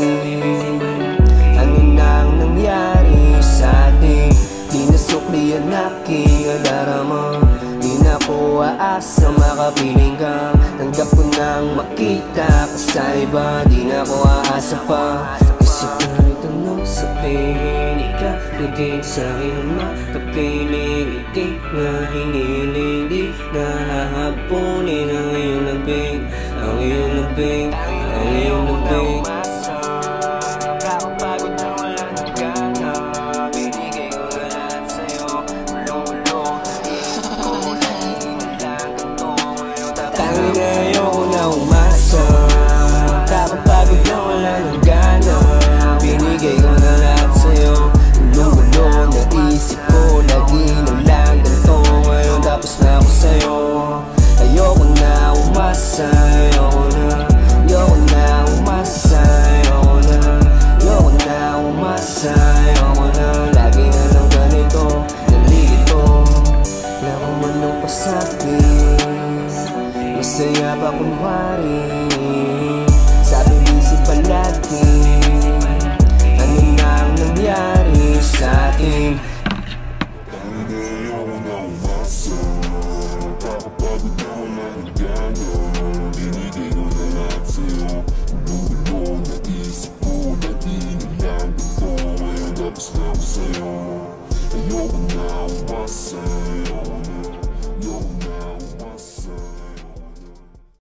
akin? Ano nang nangyari sa atin? Di nasukli ang aking adarama. Di na ko aasa makapiling ka. Tanggap ko nang makita ka sa iba. Di na ko aasa pa. Kasi kahit anong sabihin, ikalagay sa'kin ang makapiling. Hindi na hiniling, di na hahapunin ang iyong labing. Ang iyong labing, ang iyong labing. Kakapagod na wala ng gana. Binigay ko na lahat sa'yo. Ulong-ulong na isip ko. Nahihinig lang ganito ngayon. Tangin na ayoko na umasa. Kakapagod na wala ng gana. Binigay ko na lahat sa'yo. Ulong-ulong na isip ko. Nahihinig lang ganito ngayon. Tapos na ako sa'yo. Ayoko na umasa. Ayoko na umasa. Ayoko na umasa. Ayoko na lagi na lang ganito. Nalilito na kung anong pasabi. Masaya pa kunwari.